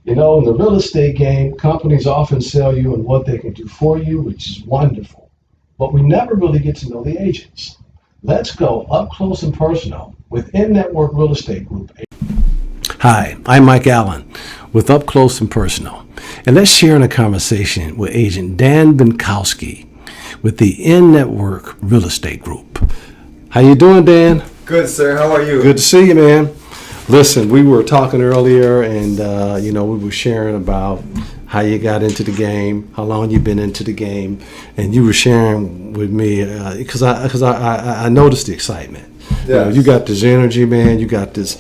You know, in the real estate game, companies often sell you on what they can do for you, which is wonderful. But we never really get to know the agents. Let's go up close and personal with In Network Real Estate Group. Hi, I'm Mike Allen with Up Close and Personal, and let's share in a conversation with agent Dan Binkowski with the In Network Real Estate Group. How you doing, Dan? Good, sir. How are you? Good to see you, man. Listen, we were talking earlier, and we were sharing about how you got into the game, how long you've been into the game, and you were sharing with me because I noticed the excitement. Yes. You know, you got this energy, man. You got this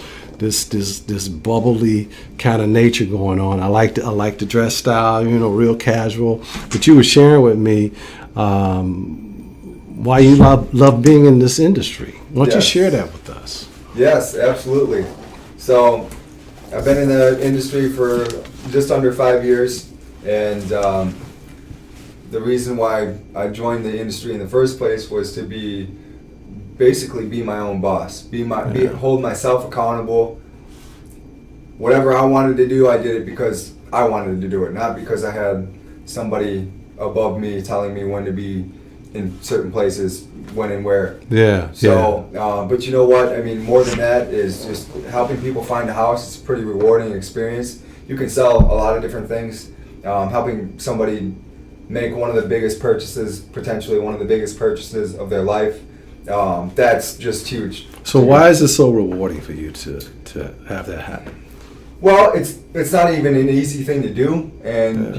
bubbly kind of nature going on. I like the dress style, real casual. But you were sharing with me why you love being in this industry. Why don't you share that with us? Yes, absolutely. So, I've been in the industry for just under 5 years, and the reason why I joined the industry in the first place was to basically be my own boss, hold myself accountable. Whatever I wanted to do, I did it because I wanted to do it, not because I had somebody above me telling me when to be in certain places, when and where. But you know what? I mean, more than that is just helping people find a house. It's a pretty rewarding experience. You can sell a lot of different things. Helping somebody make one of the biggest purchases, potentially one of the biggest purchases of their life, that's just huge. So why is it so rewarding for you to have that happen? Well, it's not even an easy thing to do, and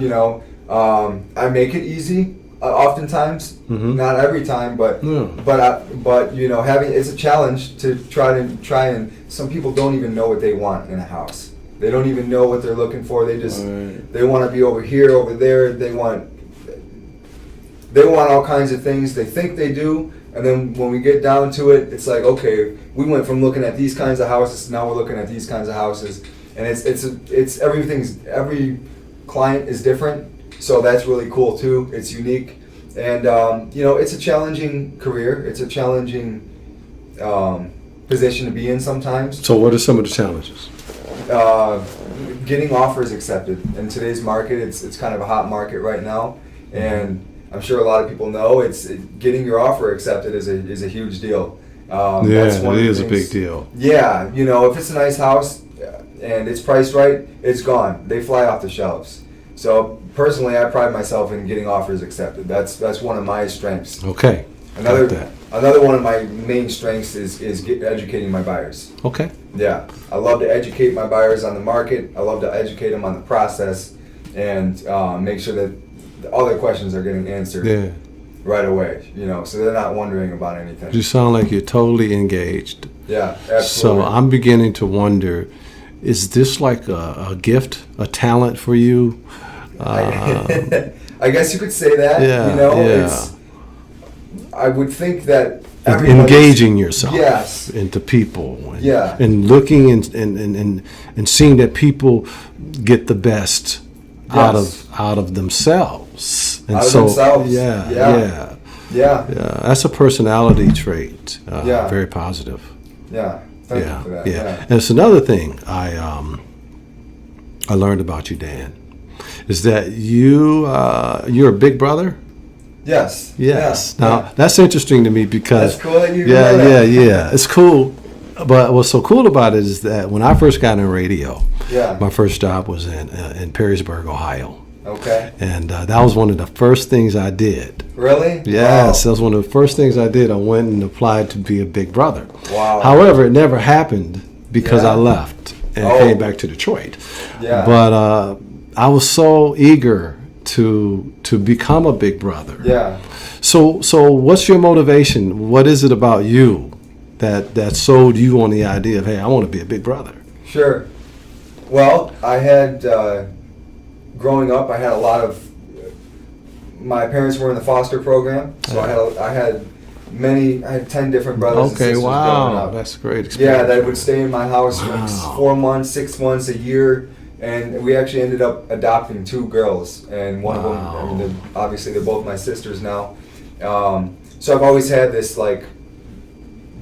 I make it easy. Oftentimes, not every time, but having it's a challenge to try and some people don't even know what they want in a house. They don't even know what they're looking for. They just they want to be over here, over there. They want all kinds of things. They think they do, and then when we get down to it, it's like, okay, we went from looking at these kinds of houses, now we're looking at these kinds of houses, and every client is different. So that's really cool too. It's unique, and it's a challenging career. It's a challenging position to be in sometimes. So what are some of the challenges? Getting offers accepted in today's market. It's kind of a hot market right now, and I'm sure a lot of people know getting your offer accepted is a huge deal. That's one it is a big deal. Yeah, if it's a nice house and it's priced right, it's gone. They fly off the shelves. So personally, I pride myself in getting offers accepted. That's one of my strengths. Okay. Another one of my main strengths is educating my buyers. Okay. Yeah, I love to educate my buyers on the market. I love to educate them on the process, and make sure that all their questions are getting answered right away. So they're not wondering about anything. You sound like you're totally engaged. Yeah, absolutely. So I'm beginning to wonder, is this like a gift, a talent for you? I guess you could say that. I would think that engaging yourself into people and looking and seeing that people get the best out of themselves. And that's a personality trait. Very positive. Thank you for that. And it's another thing I learned about you, Dan, is that you're a big brother. Yes. Now that's interesting to me because that's cool that you know that. It's cool. But what's so cool about it is that when I first got in radio, my first job was in Perrysburg, Ohio. Okay. And that was one of the first things I did. Really? Yes, that was one of the first things I did. I went and applied to be a big brother. Wow. However, it never happened because I left and came back to Detroit. Yeah. But I was so eager to become a big brother. Yeah. So what's your motivation? What is it about you that sold you on the idea of, hey, I want to be a big brother? Sure. Well, I had growing up, I had a lot of. My parents were in the foster program, so I had 10 different brothers and sisters growing up. That's a great experience. Yeah, that would stay in my house for 4 months, 6 months, a year. And we actually ended up adopting 2 girls, and one of them, obviously they're both my sisters now. So I've always had this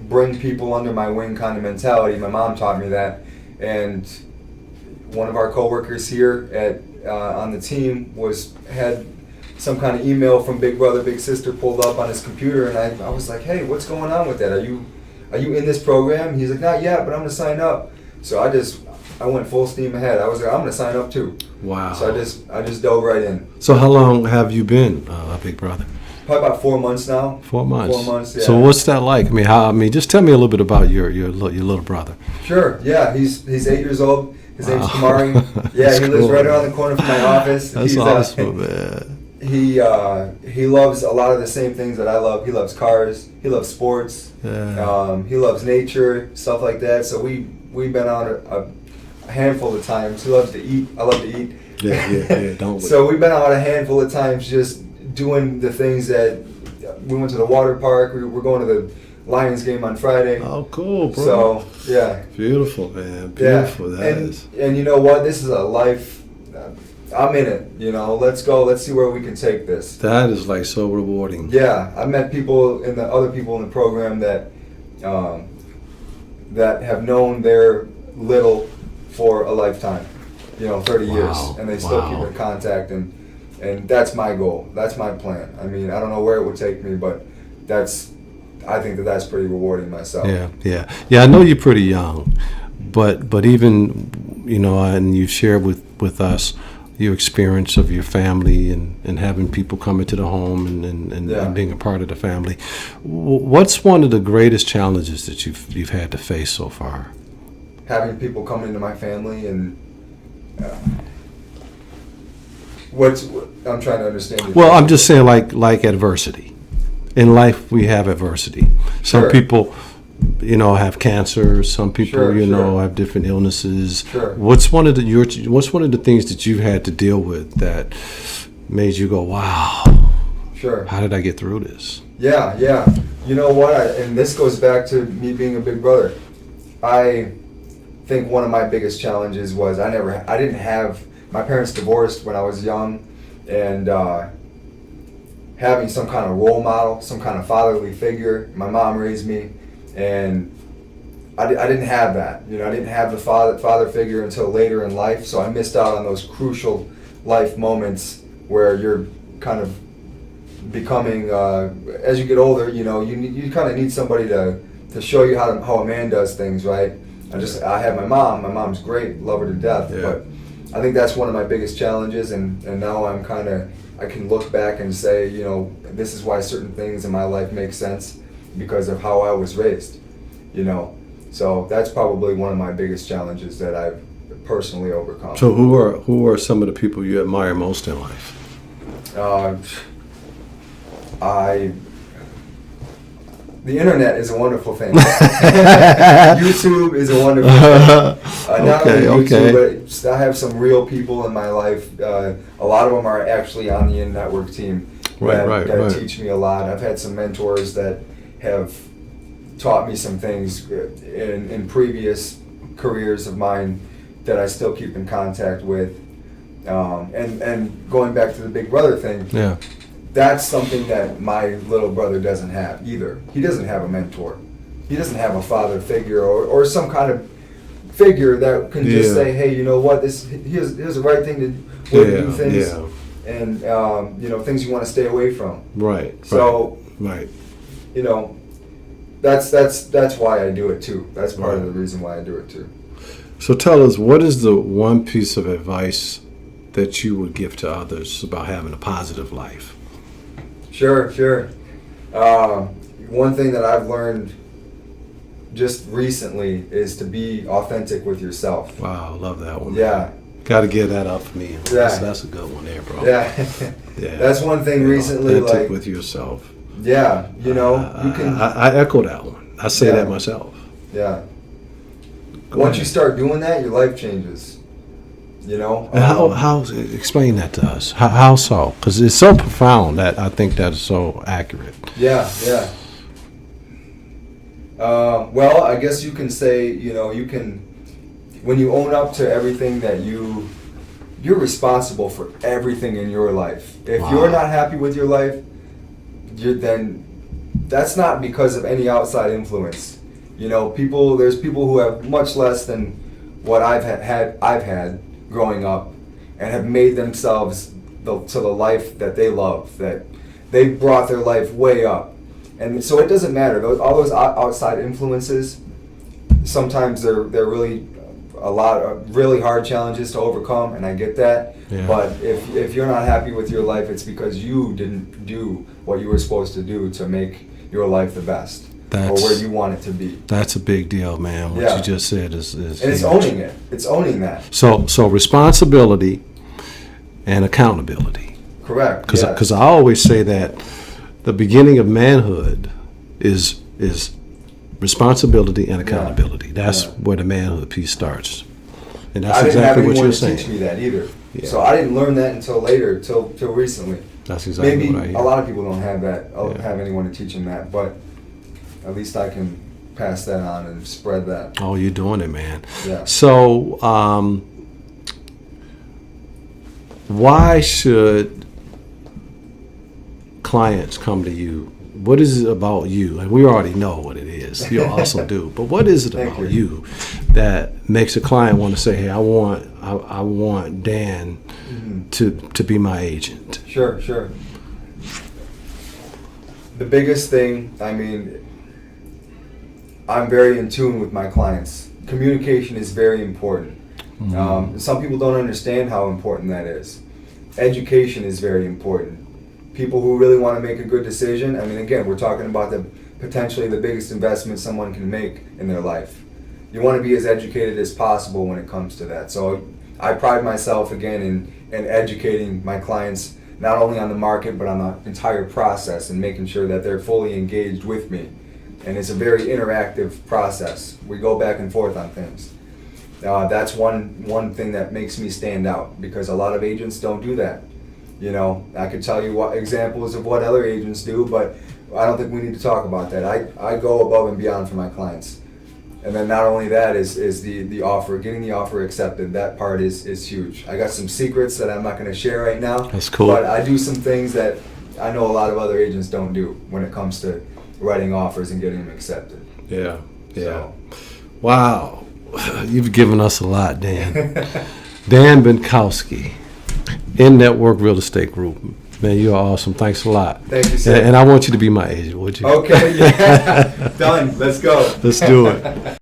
bring people under my wing kind of mentality. My mom taught me that, and one of our coworkers here at on the team had some kind of email from Big Brother Big Sister pulled up on his computer, and I was like, hey, what's going on with that? Are you in this program? He's like, not yet, but I'm gonna sign up. So I went full steam ahead. I was like, I'm gonna sign up too. Wow. So I just dove right in. So how long have you been a Big Brother? Probably about 4 months now. 4 months. 4 months. Yeah. So what's that like? I mean, just tell me a little bit about your little brother. Sure. Yeah, he's 8 years old. His name's Wow. Kamari. Yeah, he lives right around the corner from my office. That's awesome, man. He loves a lot of the same things that I love. He loves cars. He loves sports. Yeah. He loves nature, stuff like that. So we've been out a handful of times. He loves to eat. I love to eat. Yeah. Don't. So we've been out a handful of times just doing the things that we went to the water park. We're going to the Lions game on Friday. Oh, cool, bro. So yeah. Beautiful, man. Beautiful. Yeah. And you know what? This is a life. I'm in it. You know, let's go. Let's see where we can take this. That is like so rewarding. Yeah, I met other people in the program that have known their little for a lifetime. 30 years, and they still keep in contact, and that's my goal. That's my plan. I mean, I don't know where it would take me, but I think that's pretty rewarding myself. Yeah. I know you're pretty young, but even and you've shared with us your experience of your family and having people come into the home and being a part of the family. What's one of the greatest challenges that you've had to face so far? Having people come into my family and what I'm trying to understand. Well, I'm just saying like adversity. In life, we have adversity. Some people, have cancer. Some people, have different illnesses. Sure. What's one of the things that you've had to deal with that made you go, wow? Sure. How did I get through this? Yeah. You know what? And this goes back to me being a big brother. I think one of my biggest challenges was I didn't have, my parents divorced when I was young, and having some kind of role model, some kind of fatherly figure. My mom raised me, and I didn't have that. I didn't have the father figure until later in life, so I missed out on those crucial life moments where you're kind of becoming, as you get older, you kind of need somebody to show you how a man does things, right? I have my mom. My mom's great, love her to death. Yeah. But I think that's one of my biggest challenges, and now I can look back and say, this is why certain things in my life make sense because of how I was raised, So that's probably one of my biggest challenges that I've personally overcome. So who are some of the people you admire most in life? The internet is a wonderful thing. YouTube is a wonderful thing. Not only YouTube, but I have some real people in my life. A lot of them are actually on the in-network team that teach me a lot. I've had some mentors that have taught me some things in previous careers of mine that I still keep in contact with. And going back to the Big Brother thing. Yeah. That's something that my little brother doesn't have either. He doesn't have a mentor. He doesn't have a father figure or some kind of figure that can just say, hey, you know what, here's the right thing to do things, and things you want to stay away from. Right. So, right. That's why I do it too. That's part of the reason why I do it too. So tell us, what is the one piece of advice that you would give to others about having a positive life? Sure. One thing that I've learned just recently is to be authentic with yourself. Wow, love that one. Yeah. Got to get that up for me. Yeah. That's a good one there, bro. Yeah. That's one thing recently. Authentic with yourself. Yeah, you can. I echo that one. I say that myself. Yeah. Once you start doing that, your life changes. And how explain that to us? How so? Because it's so profound that I think that is so accurate. Yeah. Well, I guess you can say, when you own up to everything that you're responsible for everything in your life. If you're not happy with your life, then that's not because of any outside influence. There's people who have much less than what I've had growing up, and have made themselves to the life that they love. That they brought their life way up, and so it doesn't matter. All those outside influences, sometimes they're really a lot of really hard challenges to overcome, and I get that. Yeah. But if you're not happy with your life, it's because you didn't do what you were supposed to do to make your life the best, or where you want it to be. That's a big deal, man. What you just said is and it's owning it. It's owning that. So responsibility and accountability. Correct. Because I always say that the beginning of manhood is responsibility and accountability. That's where the manhood piece starts. And that's exactly what you're saying. I didn't have anyone to teach me that either. Yeah. So I didn't learn that until later, till recently. That's exactly Maybe what I hear. A lot of people don't have that, have anyone to teach them that, but at least I can pass that on and spread that. Oh, you're doing it, man. Yeah. So, why should clients come to you? What is it about you? And we already know what it is. You also do. But what is it about you that makes a client want to say, "Hey, I want Dan to be my agent"? Sure. The biggest thing, I mean, I'm very in tune with my clients. Communication is very important. Some people don't understand how important that is. Education is very important. People who really want to make a good decision, I mean, again, we're talking about potentially the biggest investment someone can make in their life. You want to be as educated as possible when it comes to that. So I pride myself, again, in educating my clients, not only on the market, but on the entire process, and making sure that they're fully engaged with me. And it's a very interactive process. We go back and forth on things. That's one thing that makes me stand out, because a lot of agents don't do that. You know, I could tell you what examples of what other agents do, but I don't think we need to talk about that. I go above and beyond for my clients. And then not only that is the offer, getting the offer accepted. That part is huge. I got some secrets that I'm not going to share right now. That's cool. But I do some things that I know a lot of other agents don't do when it comes to writing offers and getting them accepted. Yeah. So. Wow. You've given us a lot, Dan. Dan Binkowski, In-Network Real Estate Group. Man, you are awesome. Thanks a lot. Thank you, sir. And I want you to be my agent, would you? Okay, yeah. Done. Let's go. Let's do it.